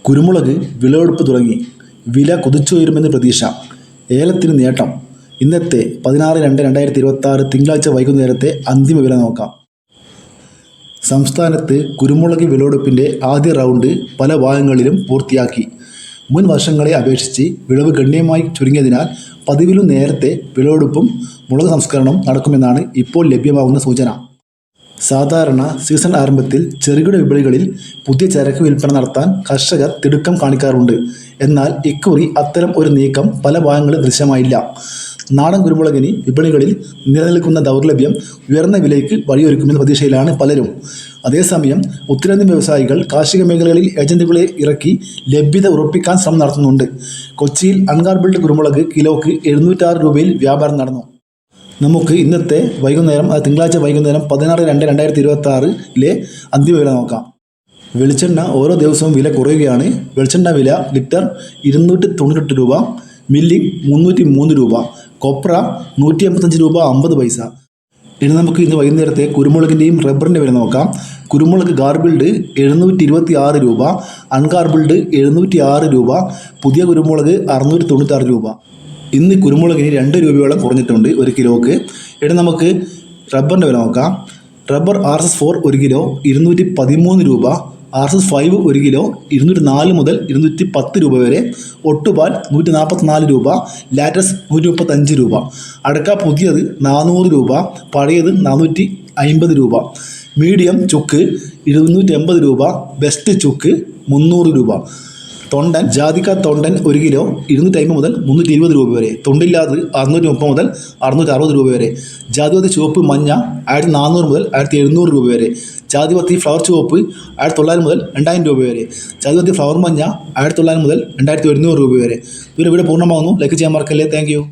കുരുമുളക് വിളവെടുപ്പ് തുടങ്ങി. വില കുതിച്ചുയരുമെന്ന് പ്രതീക്ഷ. ഏലത്തിന് നേട്ടം. ഇന്നത്തെ 16/2/2026 തിങ്കളാഴ്ച വൈകുന്നേരത്തെ അന്തിമ വില നോക്കാം. സംസ്ഥാനത്ത് കുരുമുളക് വിളവെടുപ്പിൻ്റെ ആദ്യ റൗണ്ട് പല ഭാഗങ്ങളിലും പൂർത്തിയാക്കി. മുൻ വർഷങ്ങളെ അപേക്ഷിച്ച് വിളവ് ഗണ്യമായി ചുരുങ്ങിയതിനാൽ പതിവിലും നേരത്തെ വിളവെടുപ്പും മുളക് സംസ്കരണവും നടക്കുമെന്നാണ് ഇപ്പോൾ ലഭ്യമാകുന്ന സൂചന. സാധാരണ സീസൺ ആരംഭത്തിൽ ചെറുകിട വിപണികളിൽ പുതിയ ചരക്ക് വിൽപ്പന നടത്താൻ കർഷകർ തിടുക്കം കാണിക്കാറുണ്ട്. എന്നാൽ ഇക്കുറി അത്തരം ഒരു നീക്കം പല ഭാഗങ്ങളിലും ദൃശ്യമായില്ല. നാടൻ കുരുമുളകിന് വിപണികളിൽ നിലനിൽക്കുന്ന ദൗർലഭ്യം ഉയർന്ന വിലയ്ക്ക് വഴിയൊരുക്കുമെന്ന പ്രതീക്ഷയിലാണ് പലരും. അതേസമയം ഉത്തരേന്ത്യൻ വ്യവസായികൾ കാർഷിക മേഖലകളിൽ ഏജന്റുകളെ ഇറക്കി ലഭ്യത ഉറപ്പിക്കാൻ ശ്രമം നടത്തുന്നുണ്ട്. കൊച്ചിയിൽ അൺഗാർബിൾഡ് കുരുമുളക് കിലോയ്ക്ക് 706 രൂപയിൽ വ്യാപാരം നടന്നു. നമുക്ക് ഇന്നത്തെ വൈകുന്നേരം തിങ്കളാഴ്ച വൈകുന്നേരം 16/2/2026 അന്തിമ വില നോക്കാം. വെളിച്ചെണ്ണ ഓരോ ദിവസവും വില കുറയുകയാണ്. വെളിച്ചെണ്ണ വില ലിറ്റർ 298 രൂപ, മില്ലിംഗ് 303 രൂപ, കൊപ്ര 185 രൂപ 50 പൈസ. ഇനി നമുക്ക് ഇന്ന് വൈകുന്നേരത്തെ കുരുമുളകിൻ്റെയും റബ്ബറിൻ്റെ വില നോക്കാം. കുരുമുളക് ഗാർബിൾഡ് 726 രൂപ, അൺഗാർബിൾഡ് 706 രൂപ, പുതിയ കുരുമുളക് 696 രൂപ. ഇന്ന് കുരുമുളകിന് 2 രൂപയോളം കുറഞ്ഞിട്ടുണ്ട് 1 കിലോക്ക്. ഇനി നമുക്ക് റബ്ബറിൻ്റെ വില നോക്കാം. റബ്ബർ RS4 1 കിലോ 213 രൂപ, RS5 1 കിലോ 204 മുതൽ 210 രൂപ വരെ, ഒട്ടുപാൽ 144 രൂപ, ലാറ്റസ് 135 രൂപ. അടക്ക പുതിയത് 400 രൂപ, പഴയത് 450 രൂപ. മീഡിയം ചുക്ക് 280 രൂപ, ബെസ്റ്റ് ചുക്ക് 300 രൂപ. തൊണ്ടൻ ജാതിക്ക തൊണ്ടൻ 1 കിലോ 250 മുതൽ 320 രൂപ വരെ, തൊണ്ടില്ലാതെ 630 മുതൽ 660 രൂപ വരെ. ജാതിപത്തി ചുവപ്പ് മഞ്ഞ 1400 മുതൽ 1700 രൂപ വരെ. ജാതിപത്തി ഫ്ലവർ ചുവപ്പ് 1900 മുതൽ 2000 രൂപ വരെ. ജാതിപത്തി ഫ്ലവർ മഞ്ഞ 1900 മുതൽ 2100 രൂപ വരെ. ഇവരുടെ വീഡിയോ പൂർണ്ണമാകുന്നു. ലൈക്ക് ചെയ്യാൻ മറക്കല്ലേ. Thank you.